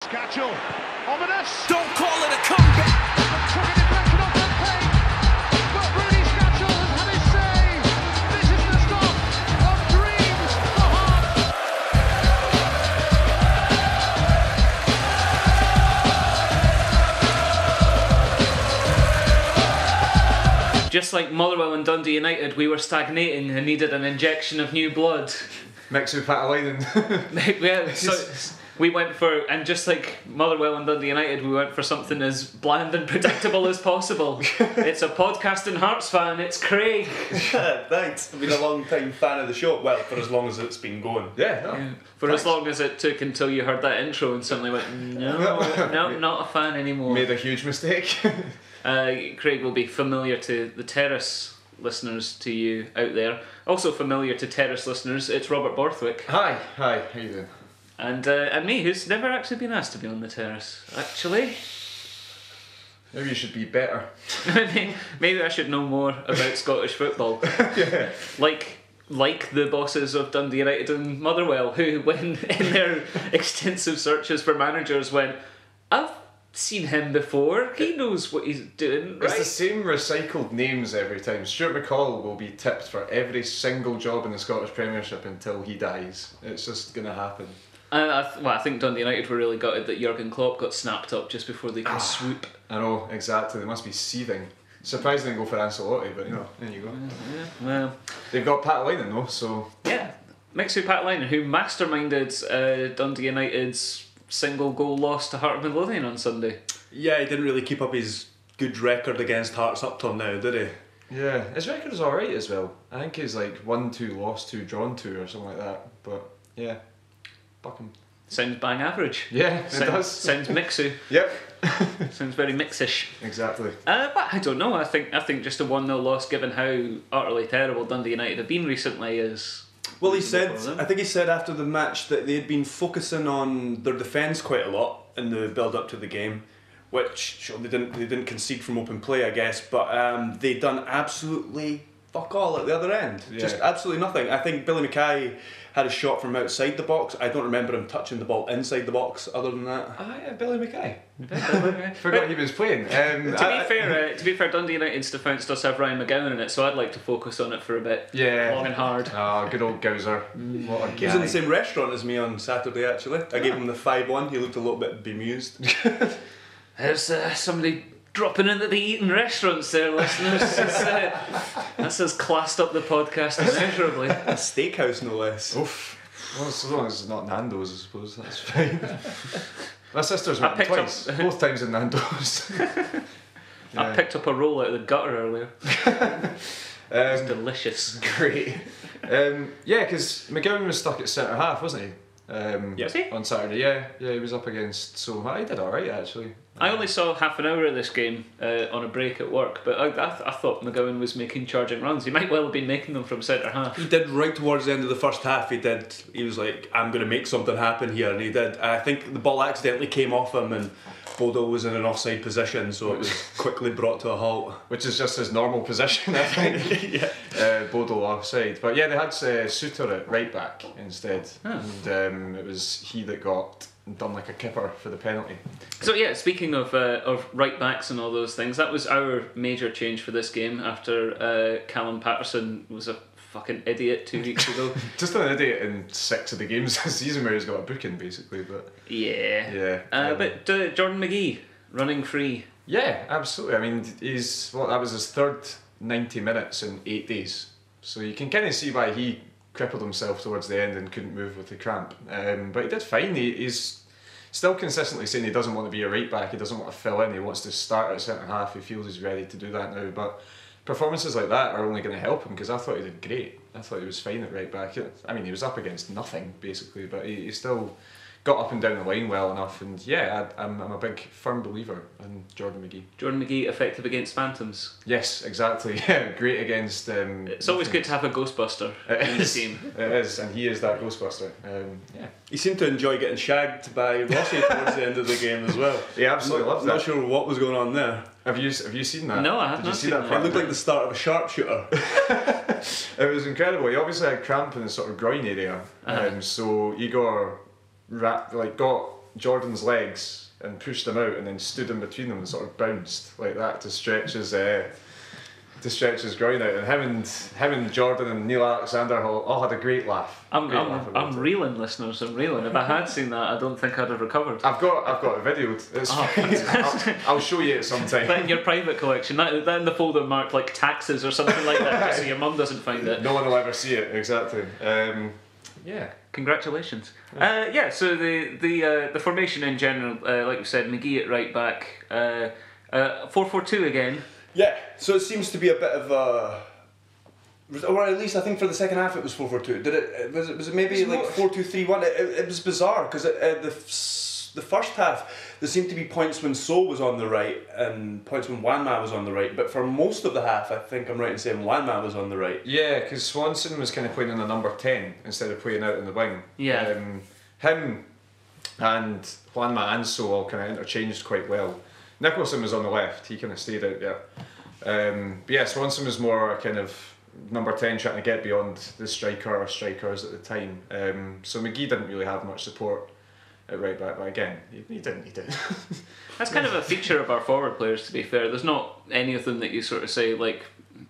Scatchel, ominous. Don't call it a comeback. Took a deflection off that plate, but Rudy Scatchel has had his say. This is the start of dreams for Heart. Just like Motherwell and Dundee United, we were stagnating and needed an injection of new blood. Mixed with Pataline. Yeah, so we went for, and just like Motherwell and Dundee United, we went for something as bland and predictable as possible. It's a podcasting Hearts fan, it's Craig. Thanks. I've been a long time fan of the show. Well, for as long as it's been going. Yeah. For as long as it took until you heard that intro and suddenly went, no, not a fan anymore. Made a huge mistake. Craig will be familiar to the Terrace listeners to you out there. Also familiar to Terrace listeners, it's Robert Borthwick. Hi, how you doing? And me, who's never actually been asked to be on the Terrace, actually. Maybe you should be better. Maybe I should know more about Scottish football. Yeah. Like the bosses of Dundee United and Motherwell, who, when in their extensive searches for managers, went, I've seen him before, he knows what he's doing, right? It's the same recycled names every time. Stuart McCall will be tipped for every single job in the Scottish Premiership until he dies. It's just going to happen. I think Dundee United were really gutted that Jurgen Klopp got snapped up just before they could swoop. I know, exactly. They must be seething. Surprised they didn't go for Ancelotti, but there you go. Yeah, well, they've got Pat Linen though, so... Yeah, mixed with Pat Linen, who masterminded Dundee United's single goal loss to Heart of Midlothian on Sunday. Yeah, he didn't really keep up his good record against Hearts up till now, did he? Yeah, his record is alright as well. I think he's like 1-2, lost 2, drawn 2 or something like that. But yeah, buck him. Sounds bang average. Yeah, it does. Sounds mixy. Yep. Sounds very mixish. Exactly. But I don't know. I think just a 1-0 loss, given how utterly terrible Dundee United have been recently, is. Well, I think he said after the match that they had been focusing on their defence quite a lot in the build-up to the game, which they didn't concede from open play, I guess, but they done absolutely fuck all at the other end. Yeah. Just absolutely nothing. I think Billy Mackay had a shot from outside the box. I don't remember him touching the ball inside the box other than that. Yeah, Billy Mackay. Forgot he was playing. To be fair, Dundee United's defence does have Ryan McGowan in it, so I'd like to focus on it for a bit. Yeah. Long and hard. Oh, good old Gowser. What a guy. He was in the same restaurant as me on Saturday, actually. I gave him the 5-1. He looked a little bit bemused. There's somebody dropping into the eating restaurants there, listeners. That's us classed up the podcast immeasurably. A steakhouse, no less. Oof. Well, as long as it's not Nando's, I suppose, that's fine. My sister's went twice, both times in Nando's. I picked up a roll out of the gutter earlier. It was delicious. Great. Yeah, because McGowan was stuck at centre half, wasn't he? Was he? On Saturday, yeah, he was up against. So I did all right actually. I only saw half an hour of this game on a break at work, but I thought McGowan was making charging runs. He might well have been making them from centre half. He did right towards the end of the first half. He was like, I'm going to make something happen here, and he did. I think the ball accidentally came off him, and Bodo was in an offside position, so it was quickly brought to a halt. Which is just his normal position, I think. Yeah. Bodo offside. But yeah, they had Suter at right back instead. And it was he that got done like a kipper for the penalty. So yeah, speaking of right backs and all those things, that was our major change for this game after Callum Patterson was a fucking idiot 2 weeks ago. Just an idiot in 6 of the games this season where he's got a booking basically, but yeah. But Jordan McGee running free. Yeah, absolutely. I mean, that was his third 90 minutes in 8 days, so you can kind of see why he crippled himself towards the end and couldn't move with the cramp. But he did fine. He's still consistently saying he doesn't want to be a right back, he doesn't want to fill in, he wants to start at centre half, he feels he's ready to do that now. But performances like that are only going to help him, because I thought he did great. I thought he was fine at right back. I mean, he was up against nothing basically, but he still got up and down the line well enough. And yeah, I'm a big firm believer in Jordan McGee. Jordan McGee effective against phantoms. Yes, exactly. Yeah, great against. It's always good to have a Ghostbuster in the team. It is, and he is that Ghostbuster. Yeah. He seemed to enjoy getting shagged by Rossi towards the end of the game as well. He absolutely loved that. Not sure what was going on there. Have you seen that? No, I haven't. Did you see that It part? looked like the start of a sharpshooter. It was incredible. He obviously had cramp in the sort of groin area, so Igor got Jordan's legs and pushed him out, and then stood in between them and sort of bounced like that to stretch his groin out. And him and Jordan and Neil Alexander all had a great laugh. I'm reeling, listeners. I'm reeling. If I had seen that, I don't think I'd have recovered. I've got it videoed. I'll show you it sometime. But in your private collection, that in the folder marked like taxes or something like that, so your mum doesn't find it. No one will ever see it. Exactly. Yeah. Congratulations. So the formation in general, like we said, McGee at right back, 4-4-2 again. Yeah, so it seems to be a bit of a... Or at least I think for the second half it was 4-4-2. Was it maybe like 4-2-3-1? It was bizarre because the first half there seemed to be points when So was on the right and points when Wanma was on the right, but for most of the half I think I'm right in saying Wanma was on the right. Yeah, because Swanson was kind of playing on the number 10 instead of playing out in the wing. Yeah. Him and Juanma and So all kind of interchanged quite well. Nicholson was on the left, he kind of stayed out there. But yeah, Swanson was more kind of number 10 trying to get beyond the strikers at the time. So McGee didn't really have much support at right back, but again, he didn't need it. That's kind of a feature of our forward players, to be fair. There's not any of them that you sort of say, like,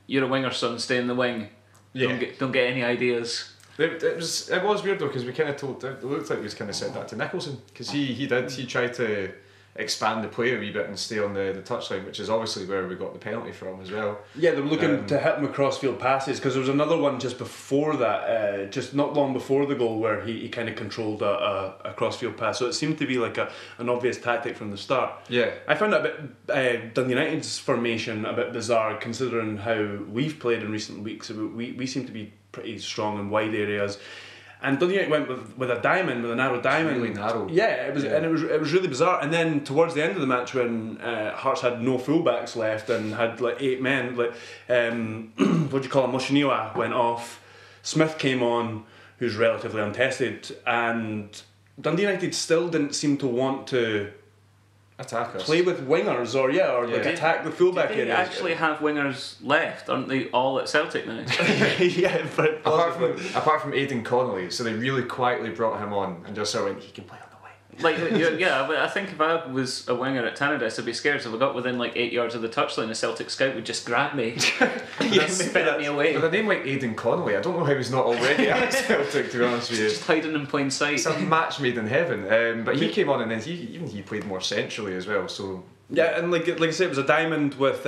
you're a winger, son, stay in the wing. Yeah. Don't get any ideas. It was weird though, because we kind of it looked like we kind of said that to Nicholson, because he tried to expand the play a wee bit and stay on the touchline, which is obviously where we got the penalty from as well. Yeah, they were looking to hit him across field passes, because there was another one just before that, just not long before the goal, where he kind of controlled a cross field pass. So it seemed to be like an obvious tactic from the start. Yeah, I found it a bit Dundee United's formation a bit bizarre, considering how we've played in recent weeks. We seem to be pretty strong in wide areas. And Dundee United went with a narrow diamond. Really narrow. Yeah, it was, and it was really bizarre. And then towards the end of the match, when Hearts had no fullbacks left and had like 8 men, like what do you call it, Moshiniwa went off. Smith came on, who's relatively untested, and Dundee United still didn't seem to want to attack us, play with wingers, or attack the fullback areas. They actually have wingers left, aren't they? All at Celtic now. Yeah, but apart from Aidan Connolly, so they really quietly brought him on and just sort of went, he can play on the wing. Like, yeah, but I think if I was a winger at Tannadice, I'd be scared. So if I got within like 8 yards of the touchline, a Celtic scout would just grab me, spin me away. With a name like Aidan Connolly, I don't know how he's not already at Celtic, to be honest with you. Just hiding in plain sight. It's a match made in heaven. But he came on and then he played more centrally as well. So yeah, and like I said, it was a diamond with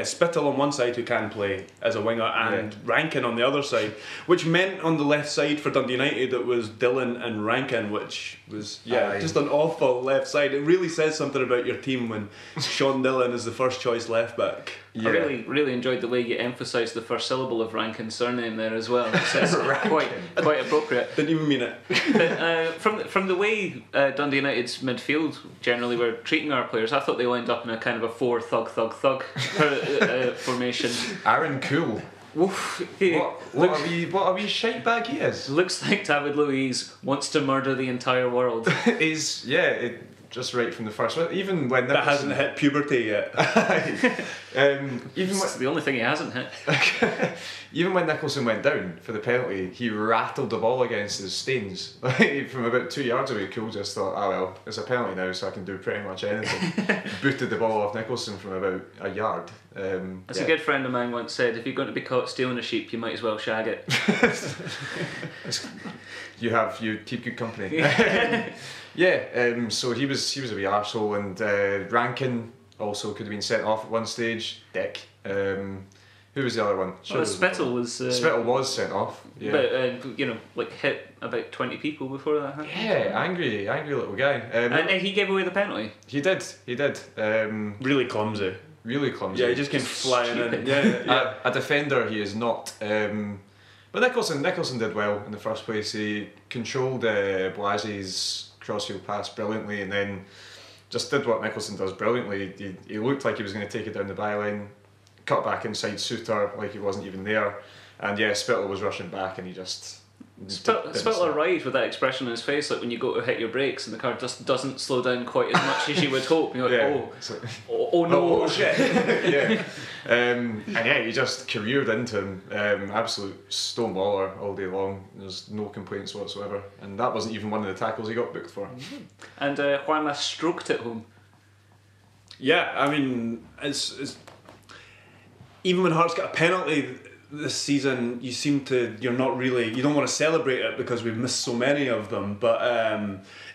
Spittle on one side, who can play as a winger, and Rankin on the other side, which meant on the left side for Dundee United it was Dillon and Rankin, which was just an awful left side. It really says something about your team when Sean Dillon is the first choice left back. Yeah. I really enjoyed the way you emphasised the first syllable of Rankin's surname there as well. So it's quite appropriate. Didn't even mean it. But from the way Dundee United's midfield generally were treating our players, I thought they wound up in a kind of a 4 thug formation. Aaron Cool. Oof, what a wee shite bag he is. Looks like David Luiz wants to murder the entire world. Just right from the first one. Even when that hasn't hit puberty yet. It's the only thing he hasn't hit. Even when Nicholson went down for the penalty, he rattled the ball against his stains. From about 2 yards away, Cool just thought, well, it's a penalty now, so I can do pretty much anything. Booted the ball off Nicholson from about a yard. As a good friend of mine once said, if you're going to be caught stealing a sheep, you might as well shag it. You keep good company. So he was a wee arsehole, and Rankin also could have been sent off at one stage. Dick. Who was the other one? Spittle was. Spittle was sent off. Yeah. But hit about 20 people before that happened. Yeah, angry little guy. And he gave away the penalty. He did. Really clumsy. Yeah, he just came flying in. Yeah. A defender he is not. But Nicholson did well in the first place. He controlled Blase's crossfield pass brilliantly, and then just did what Nicholson does brilliantly. He looked like he was going to take it down the byline, cut back inside Suter like he wasn't even there, and Spittle was rushing back, and he just Spelt a ride with that expression on his face, like when you go to hit your brakes and the car just doesn't slow down quite as much as you would hope. You're like, oh no, oh shit. Yeah. And yeah, he just careered into him, absolute stoneballer all day long. There's no complaints whatsoever, and that wasn't even one of the tackles he got booked for. And Juanma stroked it home. Yeah, I mean, it's even when Hearts got a penalty this season, you don't want to celebrate it because we've missed so many of them. But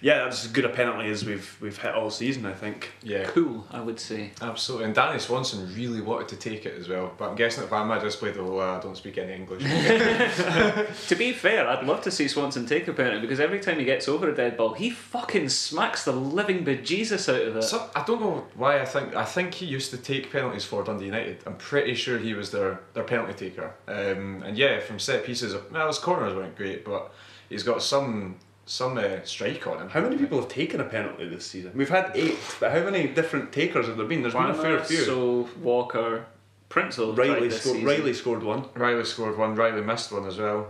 yeah, that's as good a penalty as we've hit all season, I think. Yeah, cool, I would say. Absolutely, and Danny Swanson really wanted to take it as well, but I'm guessing that Juanma just played the whole I don't speak any English. To be fair, I'd love to see Swanson take a penalty because every time he gets over a dead ball, he fucking smacks the living bejesus out of it. So, I don't know why. I think he used to take penalties for Dundee United. I'm pretty sure he was their penalty taker. And yeah, from set pieces, his corners weren't great, but he's got some strike on him. How many people have taken a penalty this season? We've had 8, but how many different takers have there been? There's been a fair few. So Walker, Prinzel, Riley scored one. Riley scored one. Riley missed one as well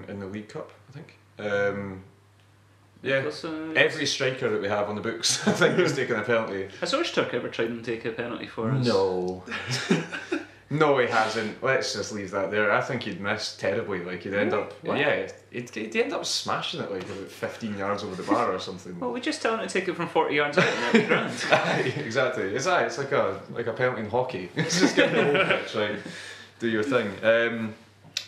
in the League Cup, I think. Yeah, every striker that we have on the books, I think, has taken a penalty. Has Ozturk ever tried and take a penalty for us? No. No, he hasn't. Let's just leave that there. I think he'd miss terribly. Like he'd end up, he'd end up smashing it like about 15 yards over the bar or something. Well, we just tell him to take it from 40 yards out and that'd be grand. Exactly. It's like a penalty in hockey. It's just get the whole pitch, right? Do your thing.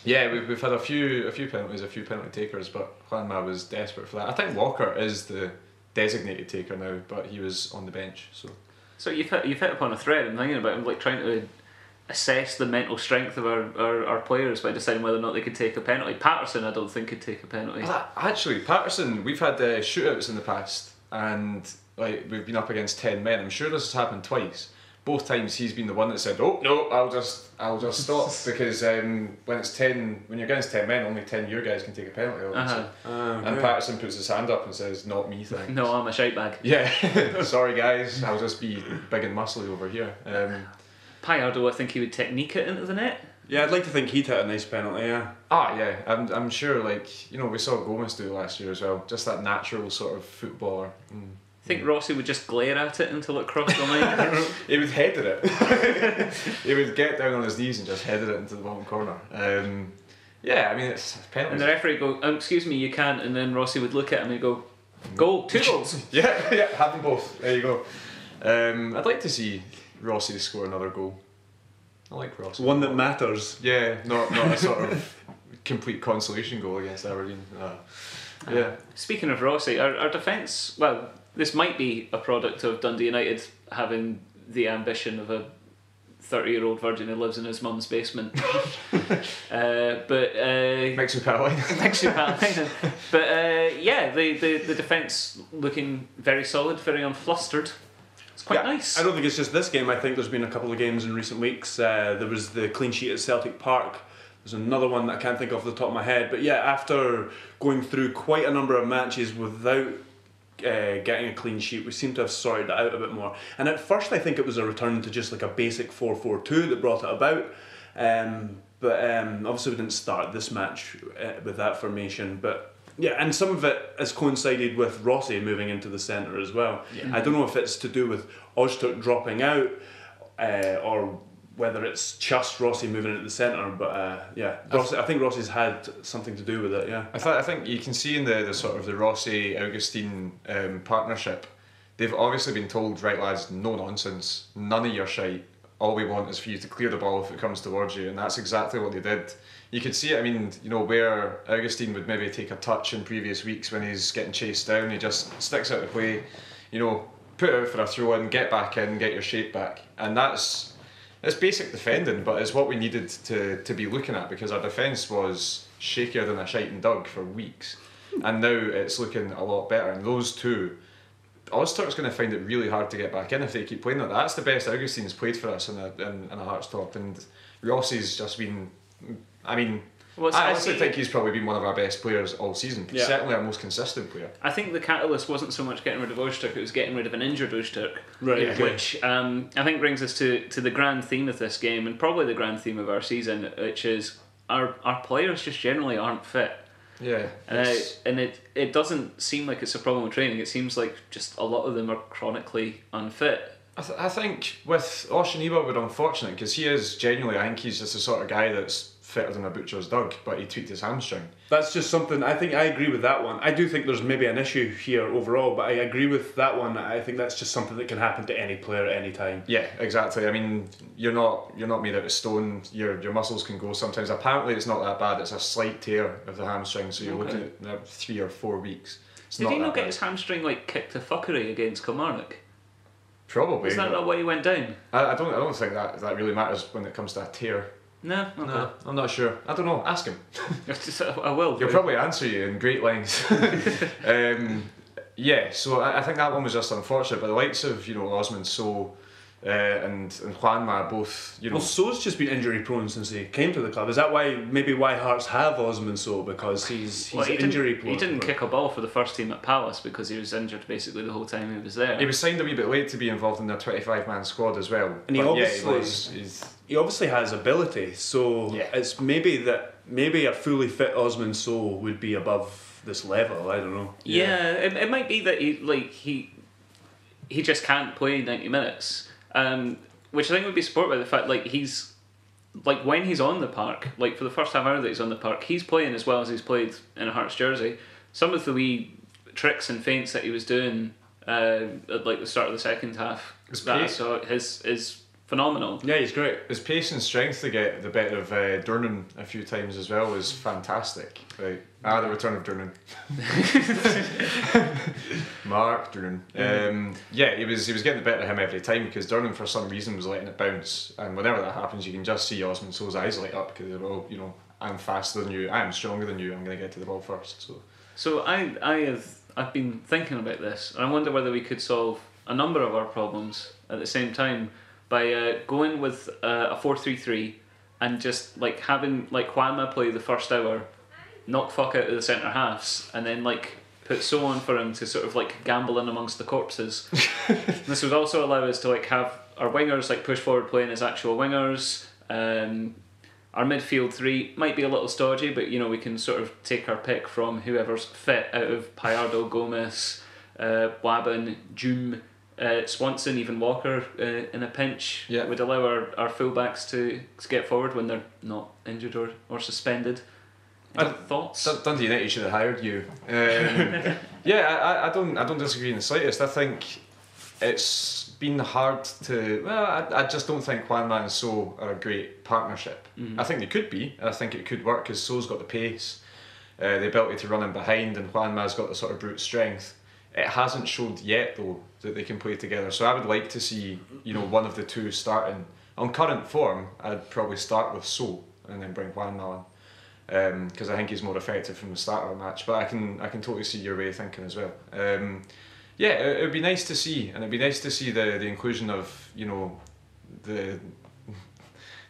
Yeah, we've had a few penalties, a few penalty takers, but Juanma was desperate for that. I think Walker is the designated taker now, but he was on the bench. So you've hit upon a thread. I'm thinking about him, like trying to assess the mental strength of our players by deciding whether or not they could take a penalty. Patterson, I don't think, could take a penalty. Actually, Patterson, we've had shootouts in the past, and like we've been up against 10 men. I'm sure this has happened twice. Both times he's been the one that said, "Oh no, I'll just stop," because when you're against 10 men, only 10 your guys can take a penalty. And Patterson puts his hand up and says, "Not me, thanks." No, I'm a shite bag. Yeah, sorry guys, I'll just be big and muscly over here. Gallardo, I think he would technique it into the net. Yeah, I'd like to think he'd hit a nice penalty, yeah. Yeah, I'm sure, like, we saw Gomez do it last year as well, just that natural sort of footballer. I think Rossi would just glare at it until it crossed the line. He would head at it. He would get down on his knees and just headed it into the bottom corner. Yeah, I mean, it's penalties. And the referee would go, "Excuse me, you can't," and then Rossi would look at him and go, "Goal, 2 goals." yeah, have them both. There you go. I'd like to see Rossi score another goal. I like Rossi. One that matters. Yeah, not a sort of complete consolation goal against Aberdeen. Yeah. Speaking of Rossi, our defence, well, this might be a product of Dundee United having the ambition of a 30-year-old virgin who lives in his mum's basement. But Mixed Palline. But yeah, the defence looking very solid, very unflustered. It's quite nice. I don't think it's just this game. I think there's been a couple of games in recent weeks. There was the clean sheet at Celtic Park. There's another one that I can't think of off the top of my head. But yeah, after going through quite a number of matches without getting a clean sheet, we seem to have sorted it out a bit more. And at first I think it was a return to just like a basic 4-4-2 that brought it about. But obviously we didn't start this match with that formation. But yeah, and some of it has coincided with Rossi moving into the centre as well. Yeah. I don't know if it's to do with Ozturk dropping out or whether it's just Rossi moving into the centre, but yeah, I think Rossi's had something to do with it. Yeah, I think you can see in the sort of the Rossi Augustine partnership, they've obviously been told, right lads, no nonsense, none of your shite. All we want is for you to clear the ball if it comes towards you, and that's exactly what they did. You could see it. I mean, where Augustine would maybe take a touch in previous weeks when he's getting chased down, he just sticks out the play, put it out for a throw in, get back in, get your shape back, and it's basic defending, but it's what we needed to be looking at, because our defence was shakier than a shite and dug for weeks, and now it's looking a lot better. And those two, Ozturk's going to find it really hard to get back in if they keep playing like that. That's the best Augustine's played for us in a Hearts top, and Rossi's just been. I mean, I honestly think he's probably been one of our best players all season. Yeah. Certainly our most consistent player. I think the catalyst wasn't so much getting rid of Ozturk, it was getting rid of an injured Ozturk. Right. Yeah. Which I think brings us to the grand theme of this game, and probably the grand theme of our season, which is our players just generally aren't fit. Yeah. And it doesn't seem like it's a problem with training. It seems like just a lot of them are chronically unfit. I think with Oshiniwa we're unfortunate because he is genuinely, I think he's just the sort of guy that's fitter than a butcher's dog, but he tweaked his hamstring. That's just something, I think I agree with that one. I do think there's maybe an issue here overall, but I agree with that one. I think that's just something that can happen to any player at any time. Yeah, exactly. I mean, you're not made out of stone. Your muscles can go sometimes. Apparently it's not that bad. It's a slight tear of the hamstring, so you're looking at 3 or 4 weeks. Did he not get his hamstring kicked to fuckery against Kilmarnock? Probably. Is that not why he went down? I don't think that really matters when it comes to a tear. No, okay. No, I'm not sure. I don't know. Ask him. I will. He'll probably answer you in great lengths. Yeah, so I think that one was just unfortunate. But the likes of Osman Sow and Juanma both Well, So's just been injury prone since he came to the club. Is that why Hearts have Osman Sow, because he's injury prone? He didn't kick a ball for the first team at Palace because he was injured basically the whole time he was there. He was signed a wee bit late to be involved in their 25-man squad as well. And he obviously has ability, so it's maybe a fully fit Osman Sow would be above this level. I don't know. Yeah, it might be that he just can't play 90 minutes. Which I think would be supported by the fact he's when he's on the park, for the first half hour that he's on the park, he's playing as well as he's played in a Hearts jersey. Some of the wee tricks and feints that he was doing at the start of the second half that I saw is phenomenal. Yeah, he's great. His pace and strength to get the better of Durnan a few times as well is fantastic. The return of Durnan. Mark Durnan. He was getting the better of him every time because Durnan for some reason was letting it bounce, and whenever that happens you can just see Osman So's eyes light up because I'm faster than you, I'm stronger than you, I'm going to get to the ball first. So I've been thinking about this, and I wonder whether we could solve a number of our problems at the same time by going with a 4-3-3 and just having Juanma play the first hour, knock fuck out of the centre halves, and then put So on for him to sort of gamble in amongst the corpses. This would also allow us to have our wingers push forward playing as actual wingers. Our midfield three might be a little stodgy, but we can sort of take our pick from whoever's fit out of Payardo, Gomez, Wabin, Joom, Swanson, even Walker in a pinch. Would allow our fullbacks to get forward when they're not injured or suspended. Thoughts? Dundee United should have hired you. I don't disagree in the slightest. I think it's been hard to. Well, I just don't think Juanma and So are a great partnership. I think they could be. I think it could work because So's got the pace, the ability to run in behind, and Juanma's got the sort of brute strength. It hasn't showed yet though that they can play together. So I would like to see one of the two starting. On current form, I'd probably start with So and then bring Juanma on. Because I think he's more effective from the start of a match, but I can totally see your way of thinking as well. It would be nice to see, and it'd be nice to see the inclusion of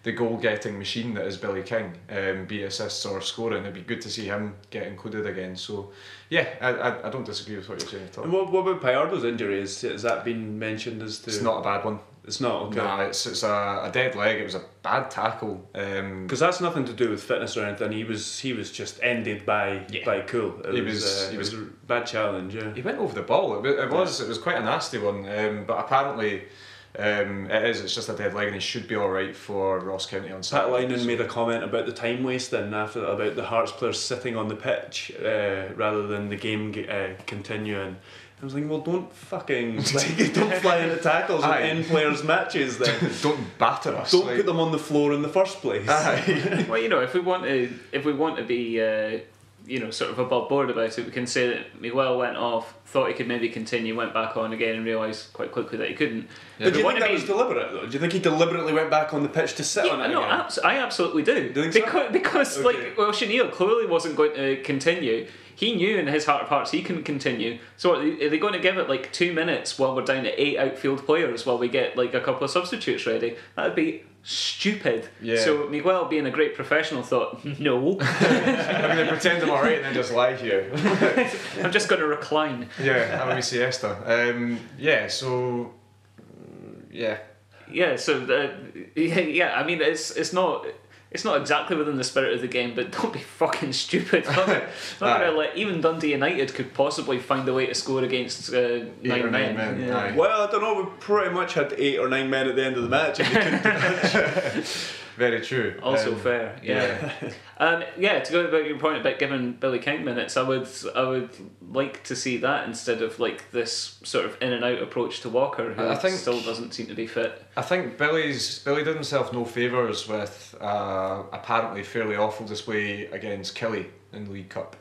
the goal getting machine that is Billy King, be it assists or scoring. It'd be good to see him get included again. So I don't disagree with what you're saying at all. And what about Payardo's injury? Has that been mentioned as to? It's not a bad one. It's not, okay. Nah, it's a dead leg. It was a bad tackle. Because that's nothing to do with fitness or anything. He was just ended by Cool. It was a bad challenge. Yeah. He went over the ball. It was quite a nasty one. But apparently, it's just a dead leg, and he should be all right for Ross County on Saturday. Pat Linen made a comment about the time wasting about the Hearts players sitting on the pitch rather than the game continuing. I was like, well, don't fucking don't fly into tackles and end players' matches then. Don't batter us. Don't put them on the floor in the first place. Well, if we want to be sort of above board about it, we can say that Miguel went off, thought he could maybe continue, went back on again, and realised quite quickly that he couldn't. Yeah. But do you think that was deliberate though? Do you think he deliberately went back on the pitch to sit on it again? I absolutely do. Do you think so? Because Okay. Chenille clearly wasn't going to continue. He knew in his heart of hearts he couldn't continue. So are they going to give it 2 minutes while we're down to 8 outfield players while we get a couple of substitutes ready? That would be stupid. Yeah. So Miguel, being a great professional, thought, no. I'm going to pretend I'm alright and then just lie here. I'm just going to recline. Yeah, have a wee siesta. I mean, it's not. it's not exactly within the spirit of the game, but don't be fucking stupid. Not gonna let even Dundee United could possibly find a way to score against 9 men. Yeah. Well, I don't know. We pretty much had 8 or 9 men at the end of the match. And they couldn't do much. Very true. Also fair, yeah. To go about your point about giving Billy King minutes, I would like to see that instead of like this sort of in and out approach to Walker, who I think, still doesn't seem to be fit. I think Billy did himself no favours with apparently fairly awful display against Killie in the League Cup.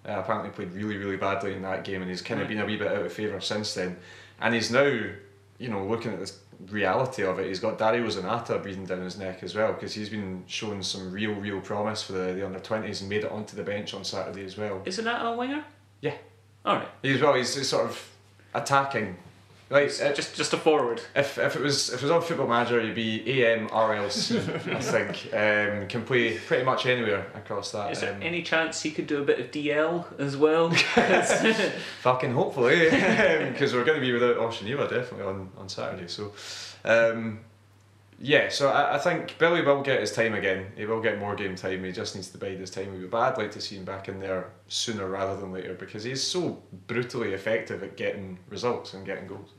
Apparently played really, really badly in that game, and he's kind of been a wee bit out of favour since then. And he's now, looking at this reality of it, he's got Dario Zanata breathing down his neck as well, because he's been showing some real promise for the under-20s and made it onto the bench on Saturday as well. Isn't that a winger? Yeah. Alright. He's sort of attacking. Like just a forward. If it was on Football Manager, he'd be AMRLC. I think can play pretty much anywhere across that. Is there any chance he could do a bit of DL as well? Fucking hopefully, because we're going to be without Oshiniwa definitely on Saturday. So, so I think Billy will get his time again. He will get more game time. He just needs to bide his time. But I'd like to see him back in there sooner rather than later, because he's so brutally effective at getting results and getting goals.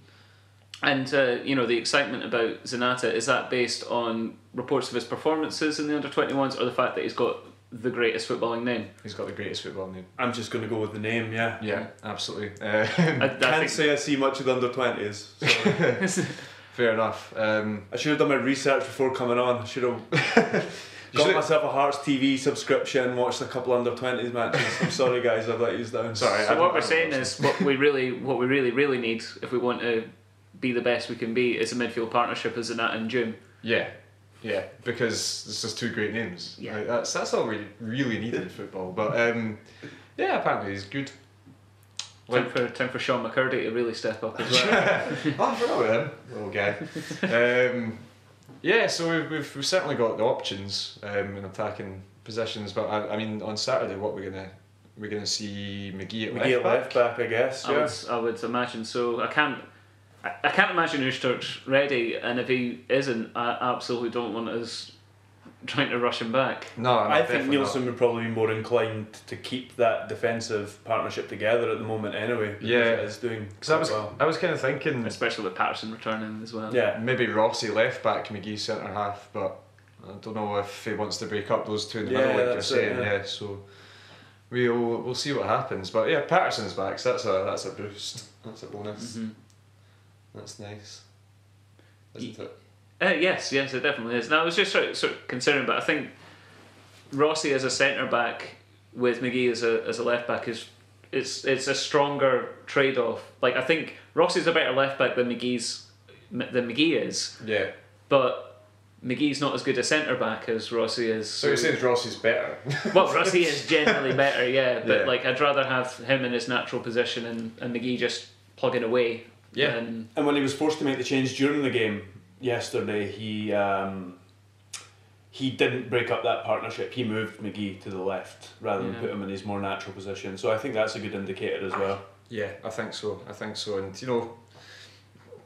And the excitement about Zanata, is that based on reports of his performances in the under-21s, or the fact that he's got the greatest footballing name? He's got the greatest footballing name. I'm just going to go with the name, yeah. Yeah, absolutely. I can't say I see much of the under-20s. So. Fair enough. I should have done my research before coming on. I should have got myself a Hearts TV subscription, watched a couple under-20s matches. I'm sorry guys, I've let you down. Sorry. So what we're saying is what we really need, if we want to be the best we can be, is a midfield partnership as Zanata and June. Yeah, because it's just two great names. Yeah. Like, that's all we really need in football. But apparently he's good. Time for Sean McCurdy to really step up as well. I forgot about him, little guy. So we've certainly got the options in attacking positions. But I mean, on Saturday, what we're gonna see McGee at left back, I guess. Yeah. I would imagine so. I can't imagine Usturk's ready, and if he isn't, I absolutely don't want us trying to rush him back. No, I think Nielsen would probably be more inclined to keep that defensive partnership together at the moment anyway. Yeah, it's doing because I was kind of thinking, especially with Patterson returning as well. Yeah, maybe Rossi left back, McGee centre half, but I don't know if he wants to break up those two in the middle, like you're saying. So we'll see what happens. But yeah, Patterson's back, so that's a boost. That's a bonus. Mm-hmm. That's nice, isn't it? Yes, it definitely is. Now I was just sort of considering, but I think Rossi as a centre back with McGee as a left back it's a stronger trade off. Like, I think Rossi's a better left back than McGee is. Yeah. But McGee's not as good a centre back as Rossi is. So you're saying Rossi's better? Well, Rossi is generally better, yeah. But like, I'd rather have him in his natural position and McGee just plugging away. Yeah. And when he was forced to make the change during the game yesterday, he didn't break up that partnership. He moved McGee to the left rather than put him in his more natural position. So I think that's a good indicator as well. Yeah, I think so. And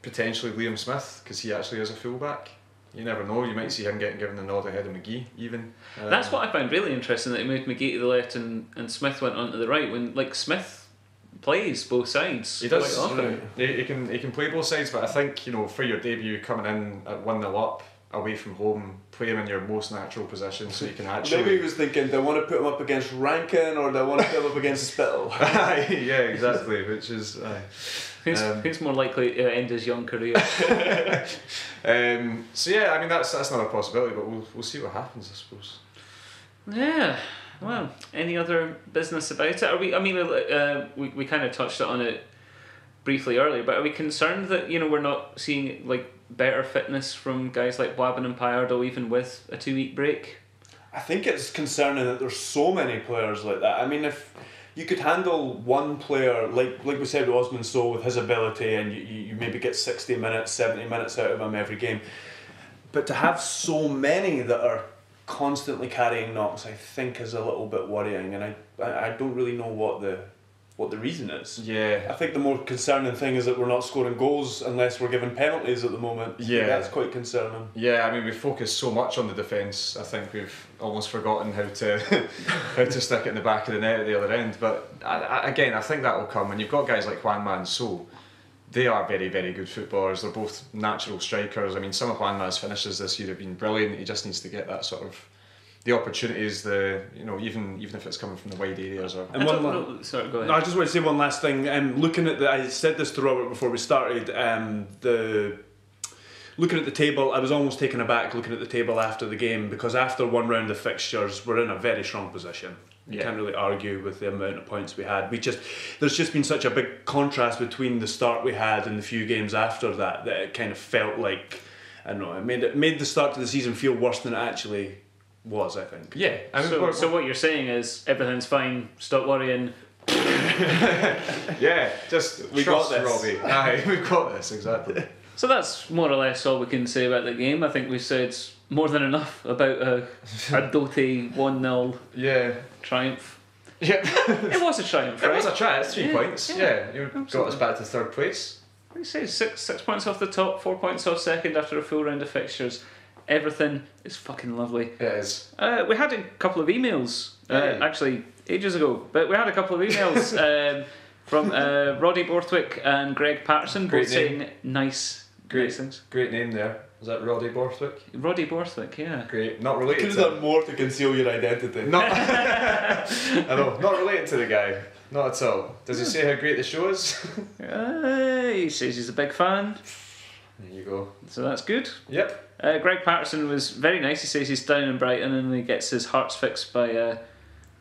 potentially Liam Smith, because he actually is a fullback. You never know. You might see him getting given the nod ahead of McGee even. That's what I found really interesting, that he moved McGee to the left and Smith went on to the right, when like Smith plays both sides. He does. Quite often. He can play both sides, but I think for your debut coming in at 1-0 up away from home, play him in your most natural position so you can actually. Maybe he was thinking, do I want to put him up against Rankin or do I want to put him up against Spittle? Yeah, exactly. Which is. Who's more likely to end his young career? So yeah, I mean that's not a possibility, but we'll see what happens, I suppose. Yeah. Well, any other business about it? Are we? I mean, we kind of touched on it briefly earlier, but are we concerned that we're not seeing like better fitness from guys like Wabben and Payardo even with a 2-week break? I think it's concerning that there's so many players like that. I mean, if you could handle one player like we said with Osman Sow, with his ability, and you maybe get 60 minutes, 70 minutes out of him every game, but to have so many that are constantly carrying knocks, I think is a little bit worrying, and I don't really know what the what the reason is. Yeah. I think the more concerning thing is that we're not scoring goals unless we're given penalties at the moment. Yeah. That's quite concerning. Yeah, I mean, we focus so much on the defence. I think we've almost forgotten how to how to stick it in the back of the net at the other end. But again, I think that will come. And you've got guys like Juan Manso. They are very, very good footballers. They're both natural strikers. I mean, some of Juan Man's finishes this year have been brilliant. He just needs to get that sort of the opportunities, even if it's coming from the wide areas. Or Sorry, go ahead. No, I just want to say one last thing. Looking at I said this to Robert before we started. Looking at the table, I was almost taken aback looking at the table after the game, because after one round of fixtures, we're in a very strong position. You can't really argue with the amount of points we had. There's just been such a big contrast between the start we had and the few games after that it kind of felt like, I don't know, it made the start to the season feel worse than it actually was, I think. Yeah. I mean, So what you're saying is everything's fine, stop worrying. Yeah, just We trust got this. Robbie. Aye, we've got this, exactly. So that's more or less all we can say about the game. I think we said more than enough about a Doty 1-0 Yeah. triumph. Yeah. It was a triumph, It right? was a try, it's 3 Yeah, points. Yeah, you got absolutely. us back to third place. What do you say? Six points off the top, 4 points off second after a full round of fixtures. Everything is fucking lovely. It is. We had a couple of emails, Hey. actually ages ago, but we had a couple of emails from Roddy Borthwick and Greg Patterson, Great both saying nice things. Great name there. Was that Roddy Borthwick? Roddy Borthwick, yeah. Great. Not related Could to have done more to conceal your identity. Not I know, not related to the guy. Not at all. Does he say how great the show is? He says he's a big fan, There you go. so that's good. Yep. Greg Patterson was very nice. He says he's down in Brighton and he gets his hearts fixed by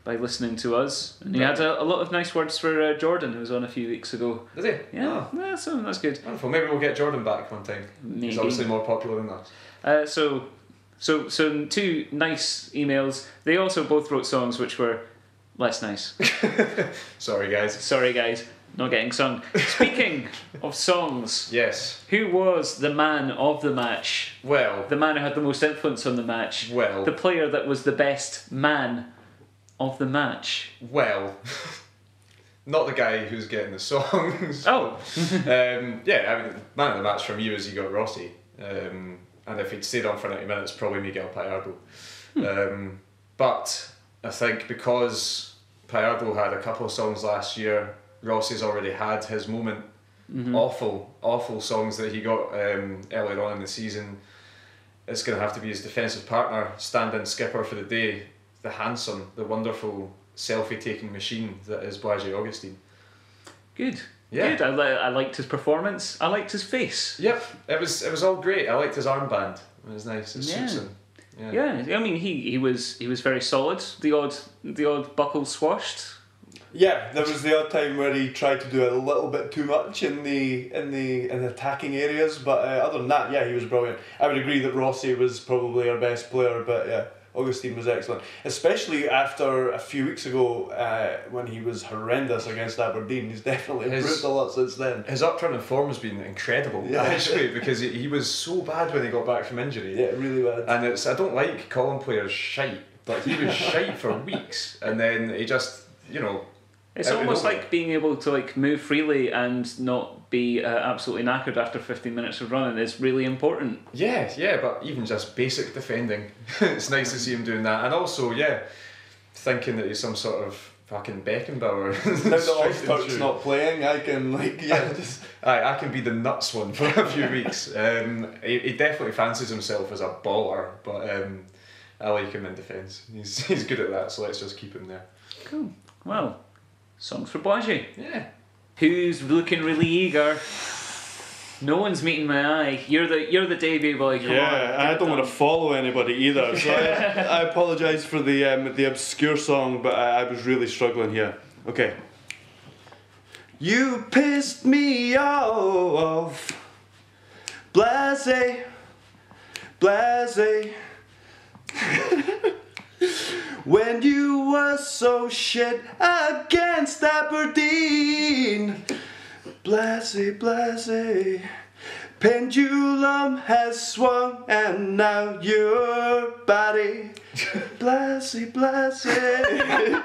listening to us. And he had a lot of nice words for Jordan, who was on a few weeks ago. Did he? Yeah, Oh, yeah, so that's good. wonderful. Maybe we'll get Jordan back one time. Maybe. He's obviously more popular than us. So two nice emails. They also both wrote songs which were less nice. Sorry, guys. Sorry, guys, not getting sung. Speaking of songs, Yes. who was the man of the match? Well. The man who had the most influence on the match. Well. The player that was the best man of the match. Well. Not the guy who's getting the songs. Oh. Yeah, I mean, man of the match for me was you got Rossi. And if he'd stayed on for 90 minutes, probably Miguel Gallardo. But I think because Gallardo had a couple of songs last year, Rossi's already had his moment. Awful songs that he got earlier on in the season. It's going to have to be his defensive partner, stand-in skipper for the day, the handsome, the wonderful selfie-taking machine that is Błażej Augustin. Good. Yeah. Good. I liked his performance. I liked his face. Yep, it was all great. I liked his armband. It was nice. It suits Yeah. him. Yeah. I mean, he was very solid. The odd buckle swashed. Yeah, there was the odd time where he tried to do a little bit too much in the attacking areas, but other than that, yeah, he was brilliant. I would agree that Rossi was probably our best player, but yeah, Augustin was excellent, especially after a few weeks ago when he was horrendous against Aberdeen. He's definitely improved a lot since then. His upturn in form has been incredible, actually, because he was so bad when he got back from injury. Yeah, really bad. And I don't like calling players shite, but he was shite for weeks, and then he just, It's out of almost nowhere. like being able to move freely and not be absolutely knackered after 15 minutes of running is really important. Yeah, but even just basic defending, it's nice to see him doing that, and also, thinking that he's some sort of fucking Beckenbauer. Now that Ozturk's not playing, I can I can be the nuts one for a few weeks. He definitely fancies himself as a baller, but I like him in defence. He's good at that, so let's just keep him there. Cool. Well, songs for Błażej. Yeah. Who's looking really eager? No one's meeting my eye. You're the debut boy. Come on. I don't want to follow anybody either, so I apologise for the obscure song, but I was really struggling here. Okay. You pissed me off, Blasé, when you were so shit against Aberdeen. Blasey, blasey. Pendulum has swung and now your body. Blasey, blasey.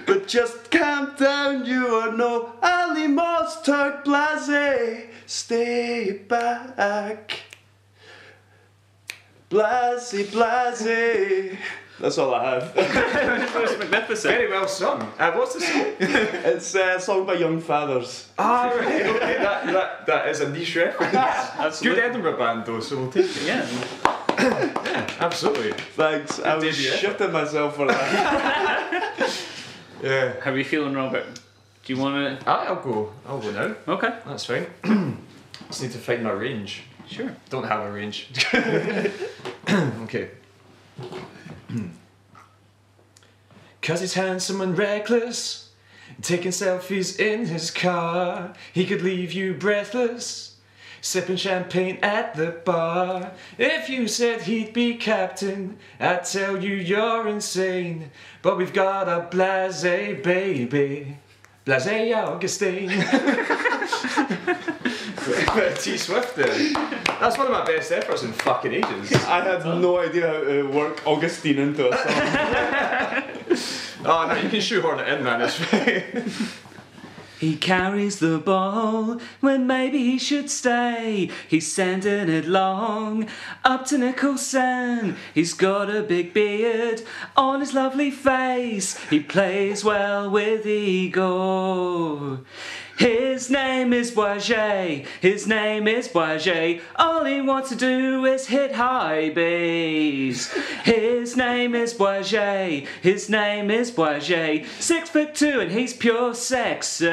But just calm down, you are no Ali Mustard. Blasey, stay back. Blasey, blasey. That's all I have. It's magnificent. Very well sung. What's the song? It's a song by Young Fathers. Ah, right, okay, that is a niche reference. Absolutely. Good Edinburgh band though, so we'll take it. Yeah. Yeah, absolutely. Thanks. I was debut. shitting myself for that. Yeah. How are you feeling, Robert? Do you want to? I'll go now. Okay. That's fine. Just need to find my range. Sure. Don't have a range. Okay. 'Cause he's handsome and reckless, taking selfies in his car. He could leave you breathless, sipping champagne at the bar. If you said he'd be captain, I'd tell you you're insane. But we've got a blasé baby, blasé Augustine. T Swift there. That's one of my best efforts in fucking ages. I had no idea how to work Augustine into a song. Oh no, you can shoehorn it in, man. It's fine. He carries the ball when maybe he should stay. He's sending it long up to Nicholson. He's got a big beard on his lovely face. He plays well with ego. His name is Boisget, his name is Boisget. All he wants to do is hit high bass. His name is Boisget, his name is Boisget. 6'2" and he's pure sexy.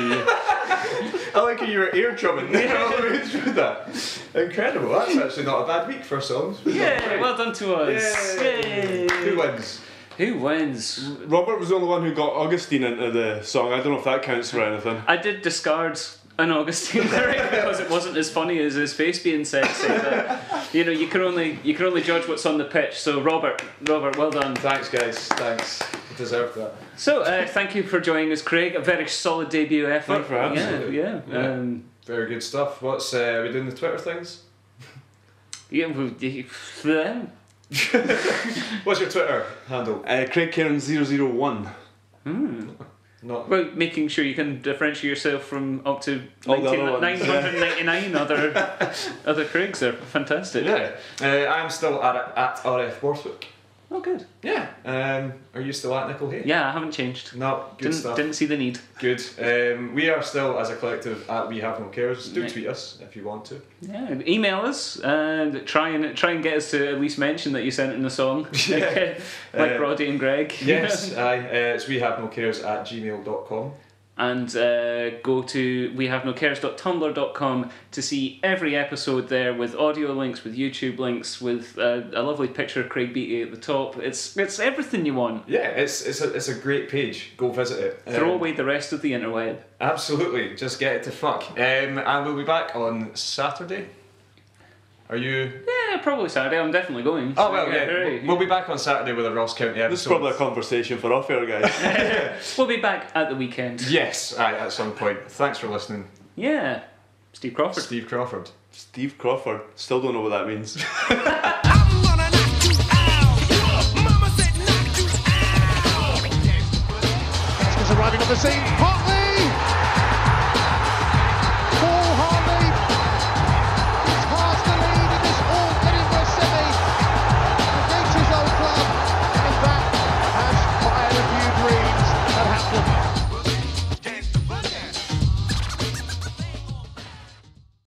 I like how you were ear drumming all the way through that. Incredible. That's actually not a bad week for songs. Yeah, well done to us. Yay. Who wins? Who wins? Robert was the only one who got Augustine into the song. I don't know if that counts for anything. I did discard an Augustine lyric because it wasn't as funny as his face being sexy. But you know, you can only judge what's on the pitch. So Robert, well done. Thanks, guys. Thanks. I deserved that. So thank you for joining us, Craig. A very solid debut effort. Thanks for having me. Yeah. Very good stuff. What's are we doing the Twitter things? Yeah. What's your Twitter handle? Craig Cairn 001. Not. Well, making sure you can differentiate yourself from up to All the other ones, 999 other Craigs. Are fantastic. Yeah. I'm still at RF Borthwick. Oh, good. Yeah. Are you still at Nickel Hay? Yeah, I haven't changed. No. Good stuff. Didn't see the need. Good. We are still, as a collective, at We Have No Cares. Do tweet us if you want to. Yeah, email us and try and get us to at least mention that you sent in the song, Yeah. like Roddy and Greg. Yes, it's wehavenocares@gmail.com. And go to wehavenocares.tumblr.com to see every episode there with audio links, with YouTube links, with a lovely picture of Craig Beattie at the top. It's everything you want. Yeah, it's a great page. Go visit it. Throw away the rest of the interweb. Absolutely, just get it to fuck. And we'll be back on Saturday. Are you? Yeah, probably Saturday. I'm definitely going. Oh well, yeah. hooray. We'll be back on Saturday with a Ross County episode. This is probably a conversation for off-air, guys. We'll be back at the weekend. Yes, at some point. Thanks for listening, Yeah. Steve Crawford. Steve Crawford. Steve Crawford. Still don't know what that means. I'm gonna knock you out. Mama said knock you out. Oscar's arriving on the scene. Hot